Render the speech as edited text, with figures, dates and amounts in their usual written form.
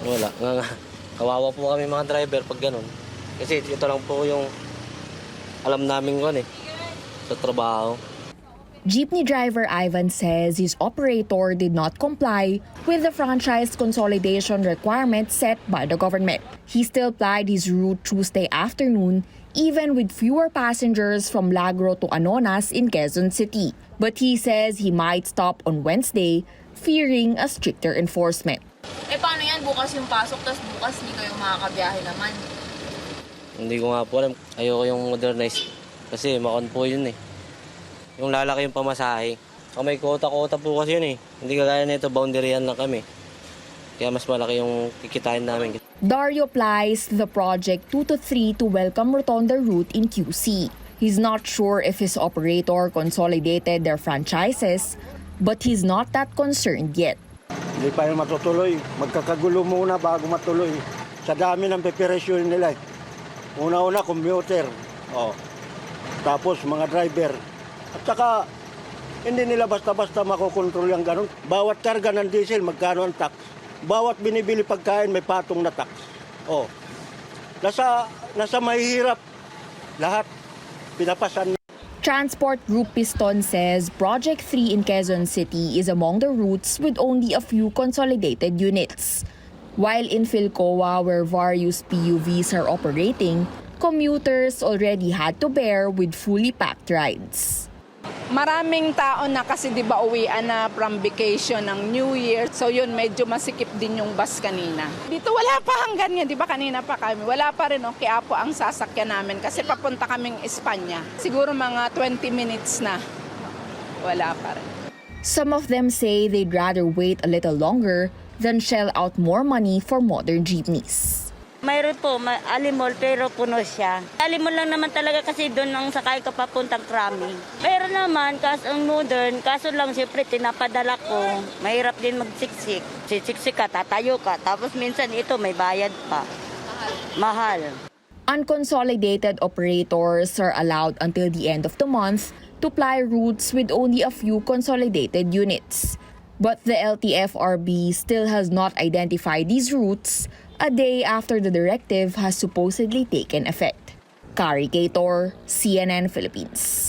Wala. Kawawa po kami mga driver pag ganun. Kasi ito lang po yung alam namin ko sa trabaho. Jeepney driver Ivan says his operator did not comply with the franchise consolidation requirements set by the government. He still plied his route Tuesday afternoon, even with fewer passengers from Lagro to Anonas in Quezon City. But he says he might stop on Wednesday, fearing a stricter enforcement. Paano yan? Bukas yung pasok, tapos bukas hindi kayo makakabiyahe naman. Hindi ko nga po alam. Ayoko yung modernize. Kasi makon po yun Yung lalaki yung pamasahe. May kota-kota po kasi yun Hindi kagaya nito, boundaryan lang kami. Kaya mas malaki yung kikitain namin. Dario plies the project 2 to 3 to welcome Rotonda route in QC. He's not sure if his operator consolidated their franchises, but he's not that concerned yet. Hindi pa yung matutuloy. Magkakagulo muna bago matuloy. Sa dami ng preparasyon nila. Una-una, commuter. Tapos mga driver. At saka, hindi nila basta-basta makokontrol yung ganun. Bawat karga ng diesel, magkano ang tax. Bawat binibili pagkain, may patong na tax. Nasa mahihirap. Lahat, pinapasan. Transport Group Piston says Project 3 in Quezon City is among the routes with only a few consolidated units. While in Philcoa, where various PUVs are operating, commuters already had to bear with fully packed rides. Maraming tao na kasi di ba uwian na from vacation ng New Year. So yun, medyo masikip din yung bus kanina. Dito wala pa hanggang yan, di ba kanina pa kami. Wala pa rin, kaya po ang sasakyan namin kasi papunta kaming Espanya. Siguro mga 20 minutes na. Wala pa rin. Some of them say they'd rather wait a little longer than shell out more money for modern jeepneys. Mayroon po, Alimol, pero puno siya. Alimol lang naman talaga kasi doon ang sakay ka papuntang Krami. Mayroon naman, kaso ang modern, kaso lang siyempre tinapadala ko. Mahirap din magsiksik. Siksik ka, tatayo ka, tapos minsan ito may bayad pa. Mahal. Unconsolidated operators are allowed until the end of the month to ply routes with only a few consolidated units. But the LTFRB still has not identified these routes a day after the directive has supposedly taken effect. Kari Gator, CNN Philippines.